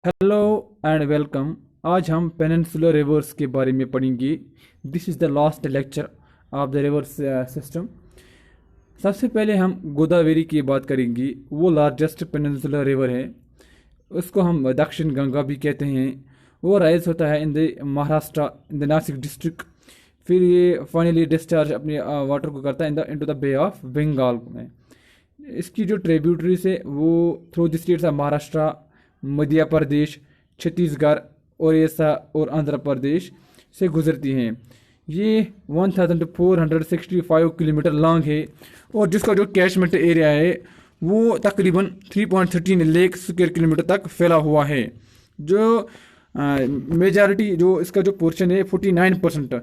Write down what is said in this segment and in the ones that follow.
Hello and welcome. आज हम peninsular reverse के बारे में पढ़ेंगे। This is the last lecture of the reverse system. सबसे पहले हम गोदावरी की बात करेंगे। वो लार्जेस्ट पेनिनसुलर रिवर है। उसको हम दक्षिण गंगा भी कहते हैं। वो राइज होता है in the Maharashtra, in the Nashik district. फिर ये फाइनली डिस्चार्ज अपने वाटर को करता है into the bay of Bengal में। इसकी जो ट्रिब्यूटरीज है वो through the states of Maharashtra, Madhya Pradesh, Chhattisgarh, Orissa और आंध्र प्रदेश से गुजरती हैं। ये 1465 किलोमीटर लॉन्ग है और जिसका जो कैचमेंट एरिया है वो तकरीबन 3.13 लाख स्क्वायर किलोमीटर तक फैला हुआ है। जो मेजॉरिटी जो इसका जो पोर्शन है 49%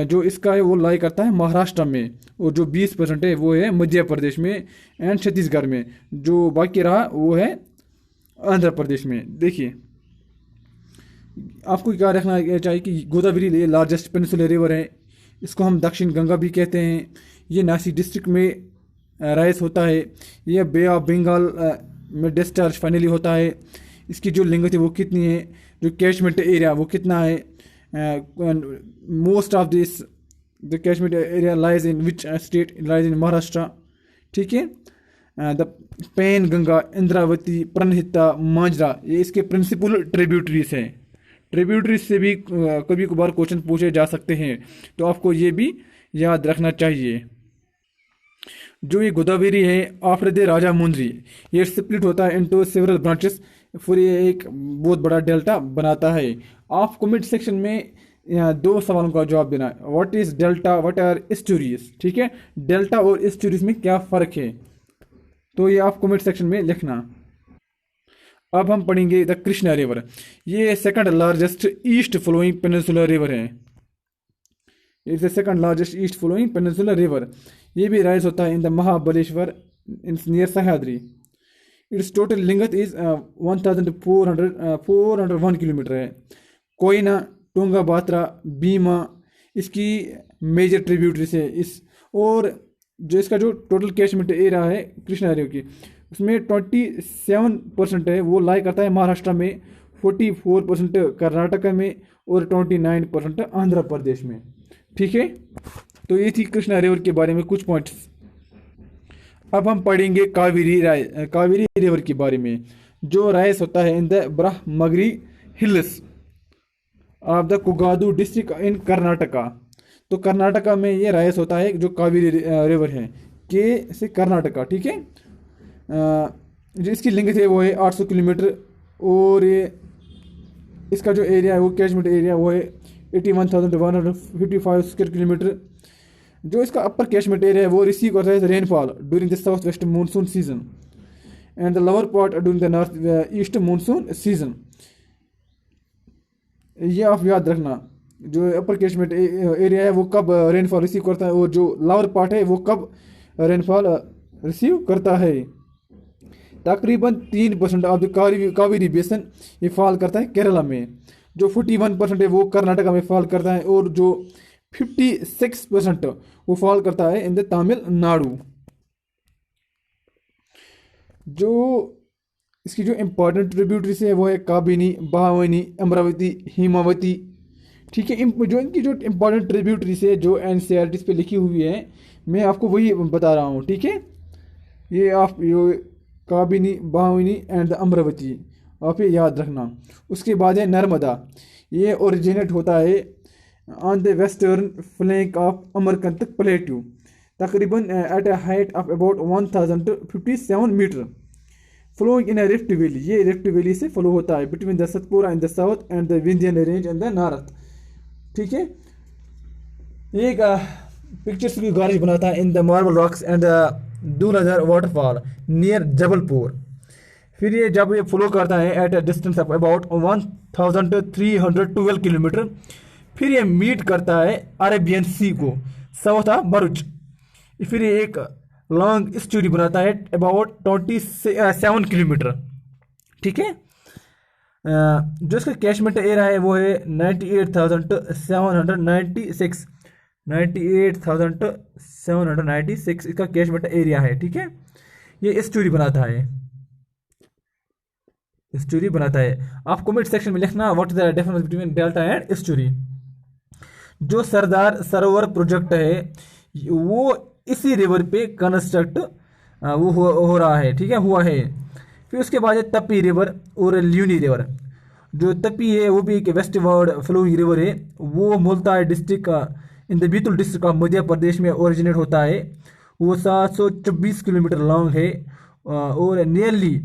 जो इसका है वो लाई करता है महाराष्ट्र में, और जो 20% है वो है मध्य प्रदेश में एंड छत्तीसगढ़ में। जो बाकी रहा वो है आंध्र प्रदेश में। देखिए, आपको क्या रखना चाहिए कि गोदावरी लार्जेस्ट पेनिनसुलर रिवर है। इसको हम दक्षिण गंगा भी कहते हैं। ये नासिक डिस्ट्रिक्ट में राइज होता है। यह बे ऑफ बंगाल में डिस्चार्ज फाइनली होता है। इसकी जो लेंथ है वो कितनी है, जो कैचमेंट एरिया वो कितना है। Most of this the catchment area lies in which state, lies in Maharashtra. ठीक है। द पेन गंगा, इंद्रावती, प्रणहिता, मांजरा ये इसके प्रिंसिपल ट्रिब्यूटरीज हैं। ट्रिब्यूटरीज से भी कभी कभार क्वेश्चन पूछे जा सकते हैं, तो आपको ये भी याद रखना चाहिए। जो ये गोदावरी है आफ्टर द राजा मुंद्री, ये स्प्लिट होता है इनटू सेवरल ब्रांचेस। फिर ये एक बहुत बड़ा डेल्टा बनाता है। आप कमेंट सेक्शन में दो सवालों का जवाब देना। What is delta, what are estuaries. ठीक है, डेल्टा और एस्टुरीज में क्या फ़र्क है, तो ये आप कमेंट सेक्शन में लिखना। अब हम पढ़ेंगे द कृष्णा रिवर। ये second largest east flowing peninsular river है। It's the second largest east flowing peninsular river. ये भी राइज होता है in the Mahabaleshwar, in near Sahyadri. Its total length is 1401 kilometre है। कोयना, टूंगा बात्रा, भीमा इसकी मेजर ट्रिब्यूटरीज है। इस और जो इसका जो टोटल कैचमेंट एरिया है कृष्णा रिवर की, उसमें 27% है वो लाई करता है महाराष्ट्र में, 44% कर्नाटका में और 29% आंध्र प्रदेश में। ठीक है, तो ये थी कृष्णा रिवर के बारे में कुछ पॉइंट्स। अब हम पढ़ेंगे कावेरी रिवर के बारे में, जो राइज होता है in the Brahmagiri hills of the Kodagu district in Karnataka. तो कर्नाटका में ये राइज होता है जो कावेरी रिवर है, के से कर्नाटका। ठीक है। जो इसकी लेंथ है वो है 800 किलोमीटर, और ये इसका जो एरिया है वो कैचमेंट एरिया वो है 81,155 स्क्वायर किलोमीटर। जो इसका अपर कैचमेंट एरिया है वो रिसीव करता है rainfall during the south west monsoon season and the lower part during the north east monsoon season. ये आप याद रखना, जो अपर कैचमेंट एरिया है वो कब रेनफॉल रिसीव करता है, और जो लोअर पार्ट है वो कब रेनफॉल रिसीव करता है। तकरीबन 3% ऑफ द कावेरी बेसन ये फॉल करता है केरला में। जो 41% है वो कर्नाटका में फॉल करता है, और जो 56% वो फॉल करता है इन द तमिलनाडु। जो इसकी जो इम्पोर्टेंट ट्रिब्यूटरीज है वो है काबिनी, बहावनी, अमरावती, हिमावती। ठीक है। जो इनकी जो इम्पोर्टेंट ट्रिब्यूटरीज है जो एनसीईआरटी पे लिखी हुई है, मैं आपको वही बता रहा हूँ। ठीक है, ये आप ये काबिनी, बहावनी एंड द अमरावती आप ये याद रखना। उसके बाद है नर्मदा। ये ओरिजिनेट होता है on the western flank of Amarkantak plateau, तकरीबन at a height of about 1057 metre, flowing in a rift valley. ये रिफ्ट वैली से फ्लो होता है between the Satpura in the south and the Vindhyan range in the north. ठीक है। एक pictures भी garnish बनाता है in the marble rocks and the Dhuandhar waterfall near Jabalpur. फिर ये जब ये फ्लो करता है at a distance of about 1312 kilometre, फिर ये मीट करता है अरेबियन सी को साउथ ऑफ भरूच। फिर ये एक लॉन्ग स्टोरी बनाता है अबाउट 27 किलोमीटर। ठीक है। जो इसका कैचमेंट एरिया है वो है 98,796 इसका कैचमेंट एरिया है। ठीक है, ये स्टोरी बनाता है। एस्चुरी बनाता है। आप कमेंट सेक्शन में लिखना what is the difference between delta and estuary. जो सरदार सरोवर प्रोजेक्ट है वो इसी रिवर पे कंस्ट्रक्ट वो हो रहा है, ठीक है, हुआ है। फिर उसके बाद है तपी रिवर और ल्यूनी रिवर। जो तपी है वो भी एक वेस्टवर्ड फ्लोइंग रिवर है, वो Multai district in the Betul district of Madhya Pradesh में ओरिजिनेट होता है। वो 724 किलोमीटर लॉन्ग है और nearly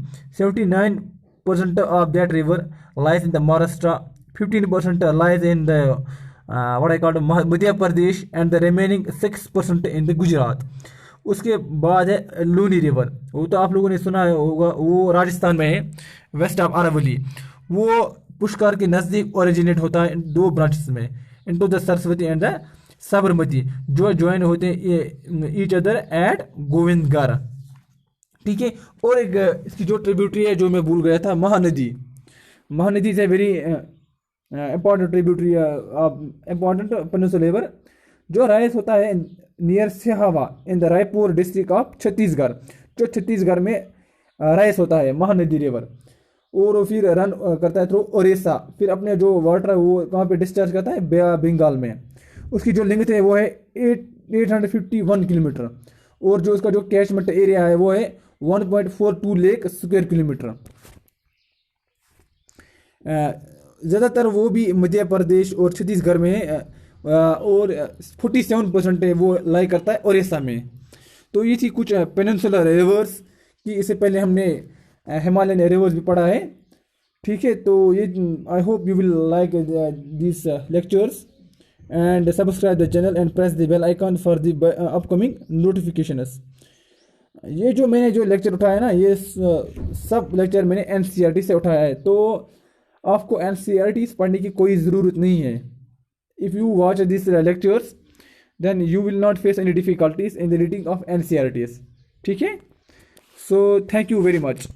79% of that river lies in the Maharashtra, 15% lies in the what I call Madhya Pradesh and the remaining 6% in the Gujarat. उसके बाद है लूनी रिवर, वो तो आप लोगों ने सुना होगा, वो राजस्थान में है, वेस्ट ऑफ अरावली। वो पुष्कर के नज़दीक ओरिजिनेट होता है इन दो ब्रांचेस में, into the Saraswati and the Sabarmati, जो ज्वाइन होते हैं ईच अदर एट गोविंदगढ़, ठीक है। और एक इसकी जो ट्रिब्यूटरी है जो मैं भूल गया था, Mahanadi. Mahanadi is a very important tributary important peninsular river, जो राइज होता है near Sihawa in the Raipur district of Chhattisgarh, जो छत्तीसगढ़ में राइज होता है महानदी रिवर। और वो फिर रन करता है थ्रू ओडिशा, फिर अपने जो वाटर है वो कहाँ पे डिस्चार्ज करता है, बे बंगाल में। उसकी जो लेंथ है वो है 851 किलोमीटर, और जो उसका जो कैचमेंट एरिया है वो है 1.42 लाख स्क्वायर किलोमीटर। ज़्यादातर वो भी मध्य प्रदेश और छत्तीसगढ़ में है, और 47% है वो लाई करता है उड़ीसा में। तो ये थी कुछ पेनिनसुलर रिवर्स की, इससे पहले हमने हिमालयन रिवर्स भी पढ़ा है, ठीक है। तो ये I hope you will like this lectures and subscribe the channel and press the bell icon for the upcoming notifications. ये जो मैंने जो लेक्चर उठाया ना, ये सब लेक्चर मैंने एनसीईआरटी से उठाया है, तो आपको एनसीईआरटी पढ़ने की कोई ज़रूरत नहीं है। If you watch this lectures then you will not face any difficulties in the reading of NCERTs, ठीक है। So thank you very much.